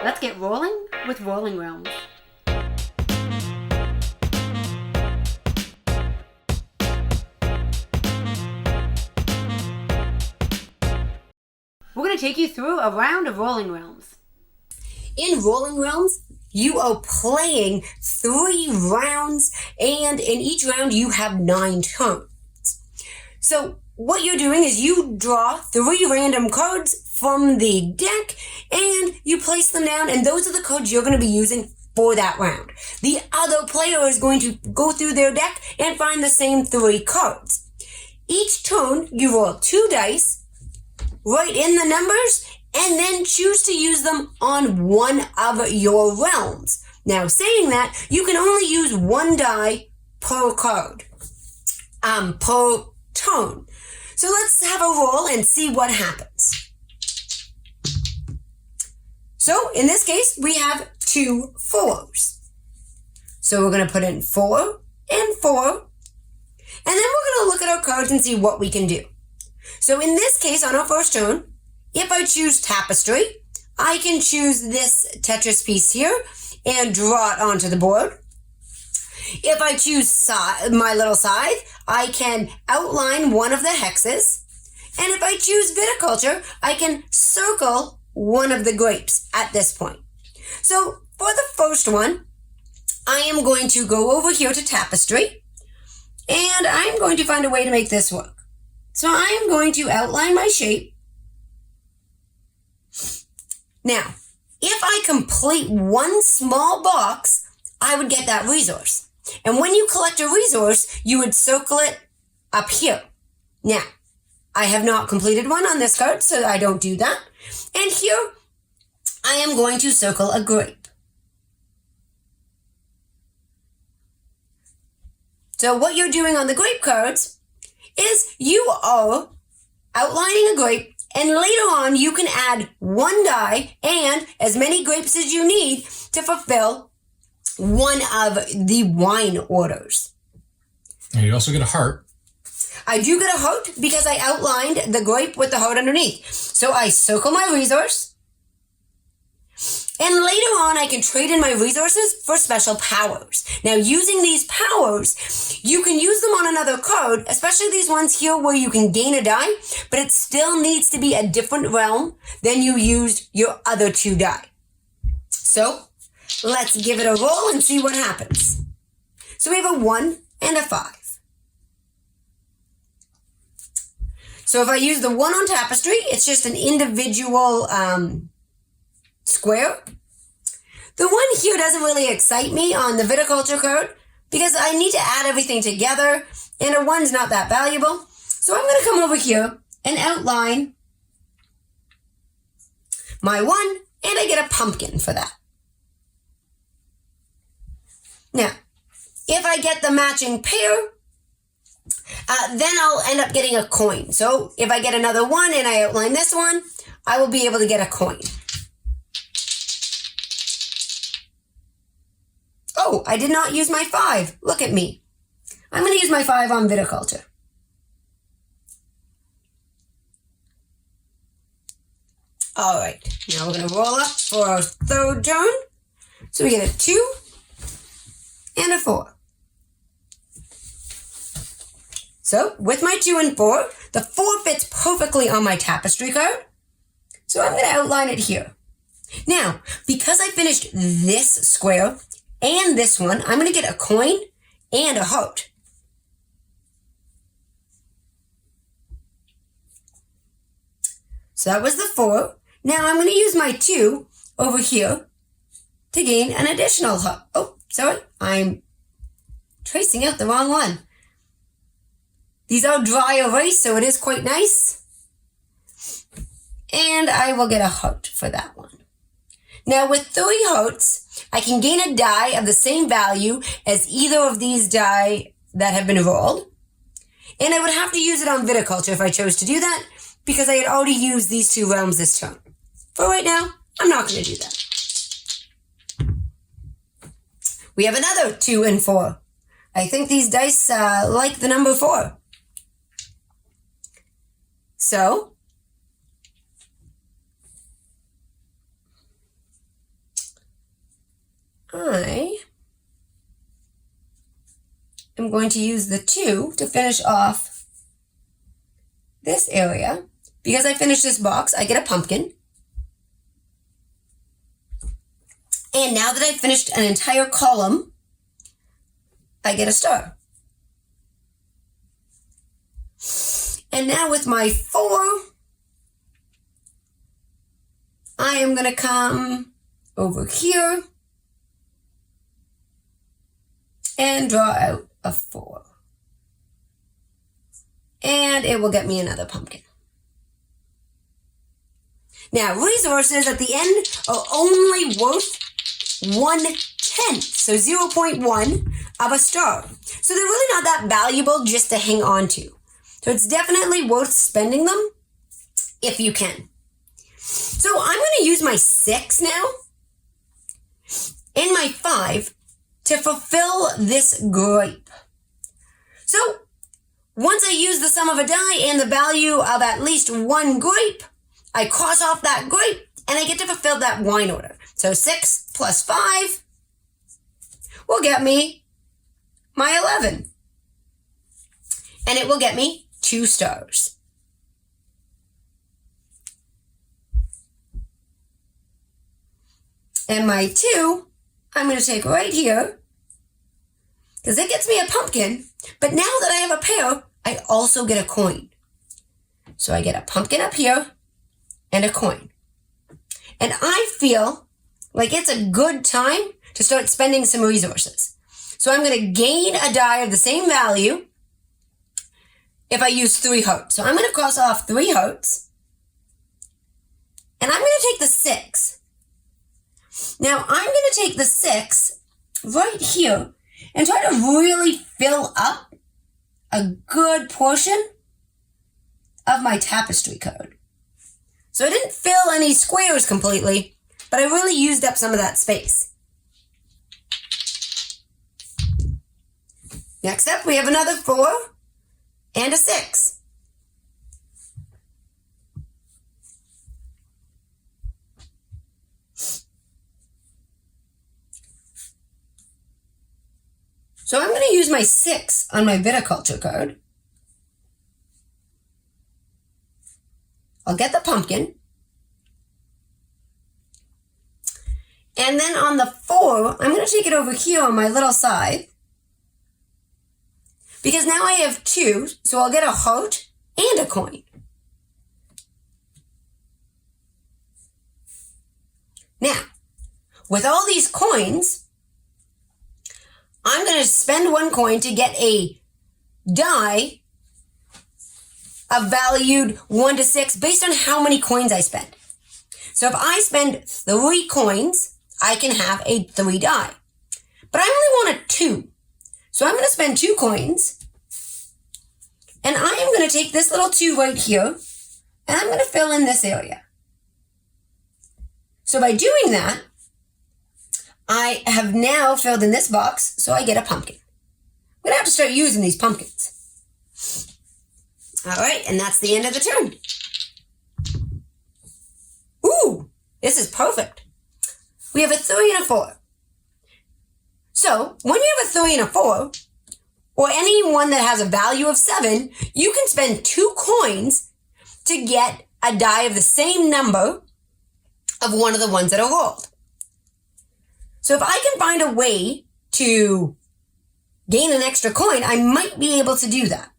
Let's get rolling with Rolling Realms. We're going to take you through a round of Rolling Realms. In Rolling Realms, you are playing 3 rounds, and in each round you have 9 turns. So what you're doing is you draw 3 random cards from the deck, and you place them down, and those are the cards you're going to be using for that round. The other player is going to go through their deck and find the same 3 cards. Each turn, you roll 2 dice, write in the numbers, and then choose to use them on one of your realms. Now, saying that, you can only use 1 die per card, per turn. So let's have a roll and see what happens. So, in this case, we have 2 4s. So we're going to put in 4 and 4, and then we're going to look at our cards and see what we can do. So in this case, on our first turn, if I choose Tapestry, I can choose this Tetris piece here and draw it onto the board. If I choose my little scythe, I can outline one of the hexes. And if I choose Viticulture, I can circle one of the grapes at this point. So for the first one, I am going to go over here to Tapestry, and I'm going to find a way to make this work. So I am going to outline my shape. Now, if I complete 1 small box, I would get that resource. And when you collect a resource, you would circle it up here. Now, I have not completed one on this card, so I don't do that. And here, I am going to circle a grape. So what you're doing on the grape cards is you are outlining a grape, and later on you can add 1 die and as many grapes as you need to fulfill one of the wine orders. And you also get a heart. I do get a heart because I outlined the grape with the heart underneath. So I circle my resource, and later on I can trade in my resources for special powers. Now, using these powers, you can use them on another card, especially these ones here where you can gain a die, but it still needs to be a different realm than you used your other 2 die. So let's give it a roll and see what happens. So we have a 1 and a 5. So if I use the 1 on Tapestry, it's just an individual square. The 1 here doesn't really excite me on the Viticulture card because I need to add everything together, and a 1's not that valuable. So I'm going to come over here and outline my 1, and I get a pumpkin for that. Now, if I get the matching pair, then I'll end up getting a coin. So if I get another 1 and I outline this one, I will be able to get a coin. Oh, I did not use my 5. Look at me. I'm going to use my 5 on Viticulture. All right, now we're going to roll up for our 3rd turn. So we get a 2 and a 4. So, with my 2 and 4, the 4 fits perfectly on my Tapestry card. So I'm going to outline it here. Now, because I finished this square and this one, I'm going to get a coin and a heart. So that was the 4. Now I'm going to use my 2 over here to gain an additional heart. Oh, sorry, I'm tracing out the wrong one. These are dry erase, so it is quite nice. And I will get a heart for that one. Now with 3 hearts, I can gain a die of the same value as either of these die that have been rolled. And I would have to use it on Viticulture if I chose to do that, because I had already used these 2 realms this turn. For right now, I'm not going to do that. We have another 2 and 4. I think these dice like the number 4. So I am going to use the 2 to finish off this area. Because I finished this box, I get a pumpkin. And now that I've finished an entire column, I get a star. And now with my 4, I am going to come over here and draw out a 4. And it will get me another pumpkin. Now, resources at the end are only worth 1/10, so 0.1 of a star. So they're really not that valuable just to hang on to. So it's definitely worth spending them if you can. So I'm going to use my 6 now and my 5 to fulfill this grape. So once I use the sum of a die and the value of at least 1 grape, I cross off that grape and I get to fulfill that wine order. So 6 plus 5 will get me my 11. And it will get me 2 stars. And my 2, I'm going to take right here, because it gets me a pumpkin. But now that I have a pair, I also get a coin. So I get a pumpkin up here and a coin. And I feel like it's a good time to start spending some resources. So I'm going to gain a die of the same value if I use 3 hearts. So I'm going to cross off 3 hearts. And I'm going to take the 6. Now I'm going to take the 6 right here and try to really fill up a good portion of my tapestry card. So I didn't fill any squares completely, but I really used up some of that space. Next up, we have another 4 and a 6. So I'm going to use my 6 on my viticulture card. I'll get the pumpkin. And then on the 4, I'm going to take it over here on my little side. Because now I have 2, so I'll get a heart and a coin. Now, with all these coins, I'm going to spend 1 coin to get a die of valued 1 to 6 based on how many coins I spend. So if I spend 3 coins, I can have a 3 die. But I only want a 2. So I'm going to spend 2 coins. And I am going to take this little 2 right here. And I'm going to fill in this area. So by doing that, I have now filled in this box, so I get a pumpkin. I'm going to have to start using these pumpkins. All right, and that's the end of the turn. Ooh, this is perfect. We have a 3 and a 4. So, when you have a 3 and a 4, or any one that has a value of 7, you can spend 2 coins to get a die of the same number of one of the ones that are rolled. So if I can find a way to gain an extra coin, I might be able to do that.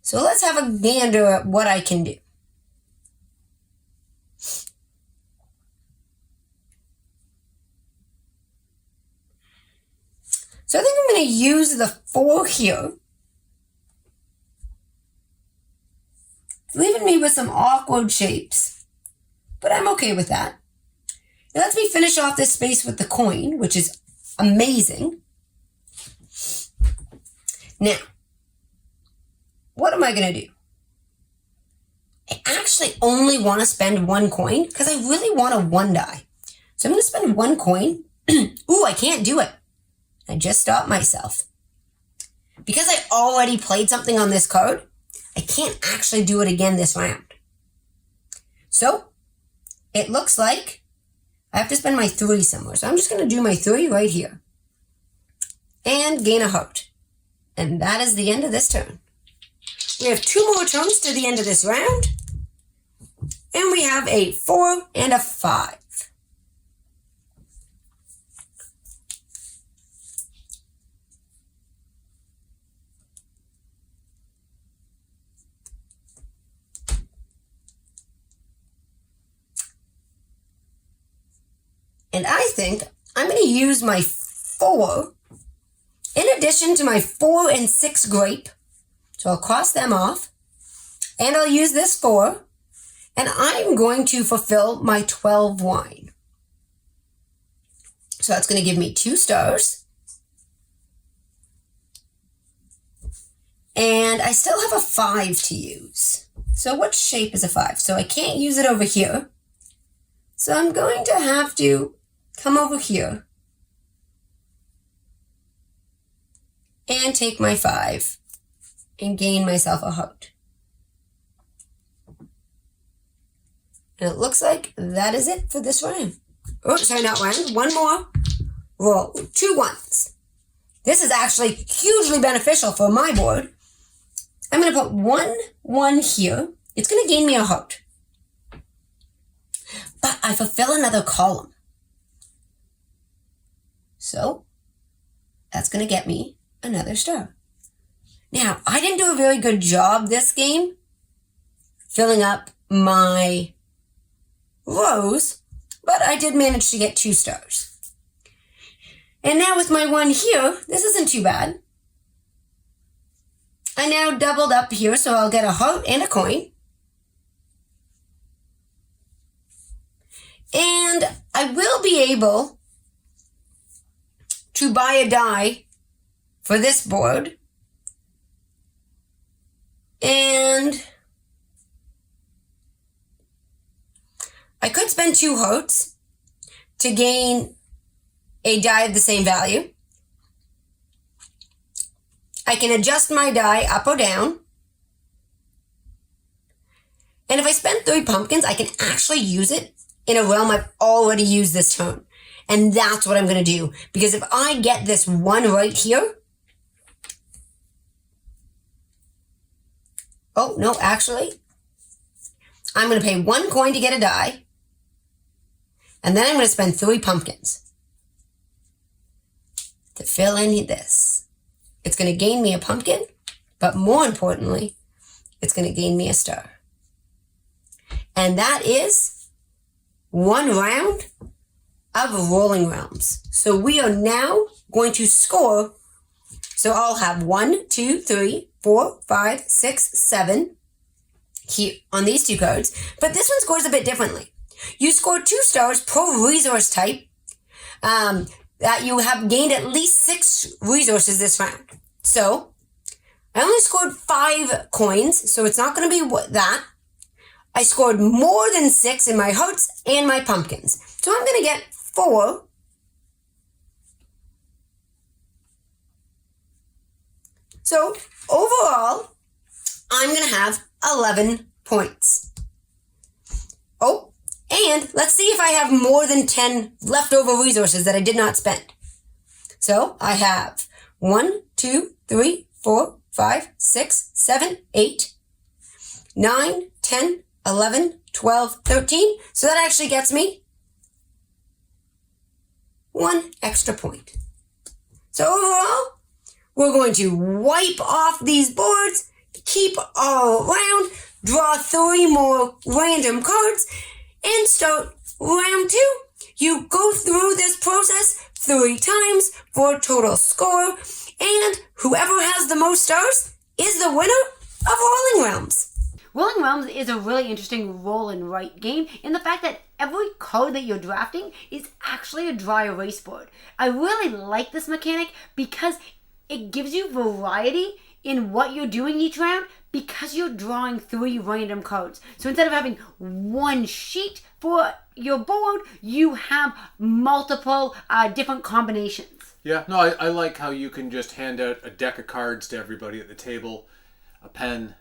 So let's have a gander at what I can do. So I think I'm going to use the 4 here, leaving me with some awkward shapes, but I'm okay with that. It lets me finish off this space with the coin, which is amazing. Now, what am I going to do? I actually only want to spend 1 coin because I really want a 1 die. So I'm going to spend 1 coin. Ooh, I can't do it. I just stopped myself. Because I already played something on this card, I can't actually do it again this round. So, it looks like I have to spend my 3 somewhere. So I'm just going to do my 3 right here. And gain a heart. And that is the end of this turn. We have 2 more turns to the end of this round. And we have a 4 and a 5. And I think I'm going to use my 4 in addition to my 4 and 6 grape. So I'll cross them off. And I'll use this 4. And I'm going to fulfill my 12 wine. So that's going to give me 2 stars. And I still have a 5 to use. So what shape is a 5? So I can't use it over here. So I'm going to have to come over here and take my 5 and gain myself a heart. And it looks like that is it for this round. Oh, sorry, not round. One more roll. 2 ones. This is actually hugely beneficial for my board. I'm going to put 1 here. It's going to gain me a heart. But I fulfill another column. So, that's going to get me another star. Now, I didn't do a very good job this game filling up my rows, but I did manage to get 2 stars. And now with my 1 here, this isn't too bad. I now doubled up here, so I'll get a heart and a coin. And I will be able to buy a die for this board. And I could spend 2 hearts to gain a die of the same value. I can adjust my die up or down. And if I spend 3 pumpkins, I can actually use it in a realm I've already used this turn. And that's what I'm going to do. Because if I get this 1 right here. Oh, no, actually. I'm going to pay 1 coin to get a die. And then I'm going to spend 3 pumpkins to fill in this. It's going to gain me a pumpkin. But more importantly, it's going to gain me a star. And that is 1 round of Rolling Realms. So we are now going to score. So I'll have 1, 2, 3, 4, 5, 6, 7 here on these 2 cards. But this one scores a bit differently. You score 2 stars per resource type. That you have gained at least 6 resources this round. So I only scored 5 coins, so it's not going to be that. I scored more than 6 in my hearts and my pumpkins. So I'm going to get 4. So overall, I'm going to have 11 points. Oh, and let's see if I have more than 10 leftover resources that I did not spend. So I have 1, 2, 3, 4, 5, 6, 7, 8, 9, 10, 11, 12, 13. So that actually gets me 1 extra point. So overall, we're going to wipe off these boards, keep all around, draw 3 more random cards, and start round 2. You go through this process 3 times for a total score, and whoever has the most stars is the winner of Rolling Realms. Rolling Realms is a really interesting roll and write game in the fact that every card that you're drafting is actually a dry erase board. I really like this mechanic because it gives you variety in what you're doing each round because you're drawing 3 random cards. So instead of having 1 sheet for your board, you have multiple different combinations. Yeah, no, I like how you can just hand out a deck of cards to everybody at the table, a pen,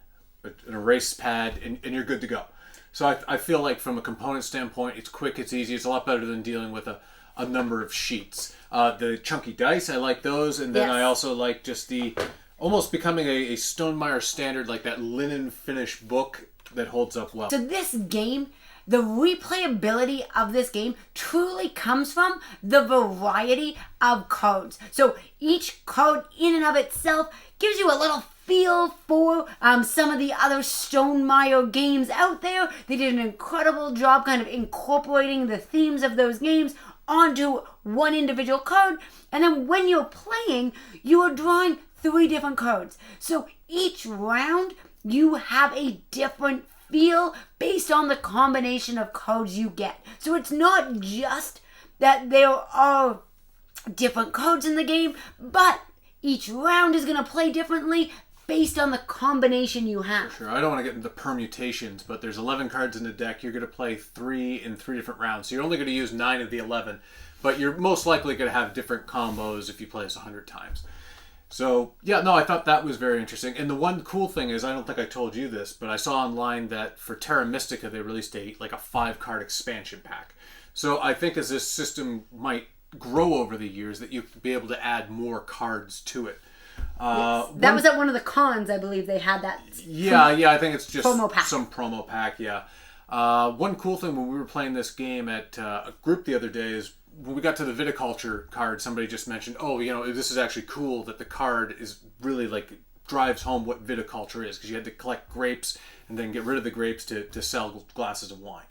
an erase pad, and you're good to go. So I feel like from a component standpoint, it's quick, it's easy, it's a lot better than dealing with a number of sheets. The chunky dice, I like those, and then Yes. I also like just the almost becoming a Stonemaier standard, like that linen finish book that holds up well. So this game, the replayability of this game truly comes from the variety of cards. So each card in and of itself gives you a little feel for some of the other Stonemaier games out there. They did an incredible job kind of incorporating the themes of those games onto one individual card. And then when you're playing, you are drawing 3 different cards. So each round, you have a different feel based on the combination of cards you get. So it's not just that there are different cards in the game, but each round is going to play differently based on the combination you have. Sure, I don't want to get into permutations, but there's 11 cards in the deck. You're going to play 3 in 3 different rounds. So you're only going to use 9 of the 11, but you're most likely going to have different combos if you play this 100 times. So, yeah, no, I thought that was very interesting. And the one cool thing is, I don't think I told you this, but I saw online that for Terra Mystica, they released a 5-card expansion pack. So I think as this system might grow over the years, that you'll be able to add more cards to it. That was at one of the cons, I believe they had that. Yeah, I think it's just Promo pack. some promo pack, yeah. One cool thing when we were playing this game at a group the other day is when we got to the viticulture card, somebody just mentioned, this is actually cool that the card is really drives home what viticulture is, because you had to collect grapes and then get rid of the grapes to sell glasses of wine.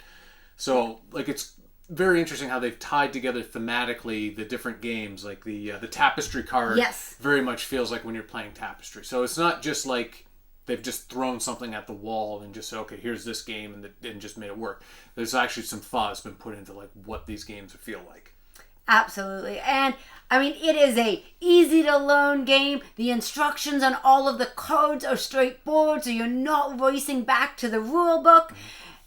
So, it's very interesting how they've tied together thematically the different games. Like the tapestry card Yes. very much feels like when you're playing tapestry. So it's not just like they've just thrown something at the wall and just said, okay, here's this game, and just made it work. There's actually some thought that's been put into what these games feel like. Absolutely. And I mean, it is a easy to learn game. The instructions on all of the cards are straightforward, so you're not racing back to the rule book.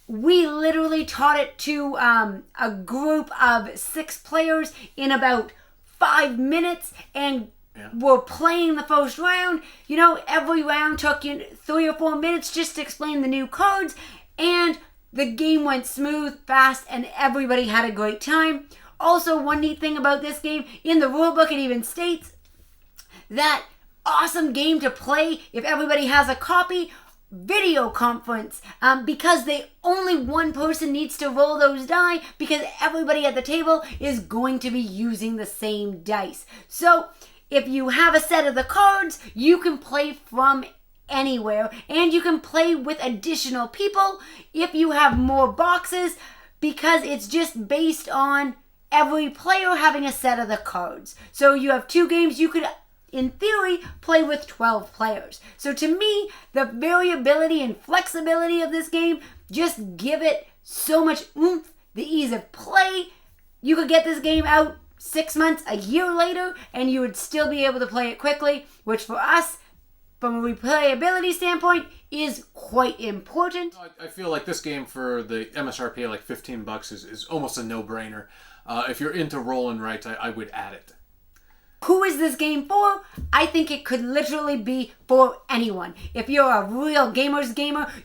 We literally taught it to a group of 6 players in about 5 minutes, and we're playing the first round. Every round took 3 or 4 minutes just to explain the new cards, and the game went smooth, fast, and everybody had a great time. Also, one neat thing about this game, in the rulebook it even states that awesome game to play if everybody has a copy, video conference, because only one person needs to roll those die, because everybody at the table is going to be using the same dice. So if you have a set of the cards, you can play from anywhere, and you can play with additional people if you have more boxes, because it's just based on every player having a set of the cards. So you have 2 games, you could, in theory, play with 12 players. So to me, the variability and flexibility of this game just give it so much oomph, the ease of play. You could get this game out 6 months, a year later, and you would still be able to play it quickly, which for us, from a replayability standpoint, is quite important. I feel like this game for the MSRP at $15 is almost a no-brainer. If you're into roll and write, I would add it. Who is this game for? I think it could literally be for anyone. If you're a real gamer,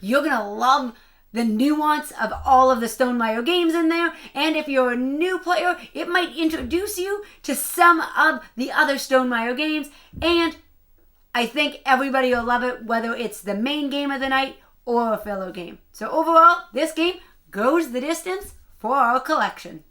you're going to love the nuance of all of the Stonemaier games in there. And if you're a new player, it might introduce you to some of the other Stonemaier games. And I think everybody will love it, whether it's the main game of the night or a filler game. So overall, this game goes the distance for our collection.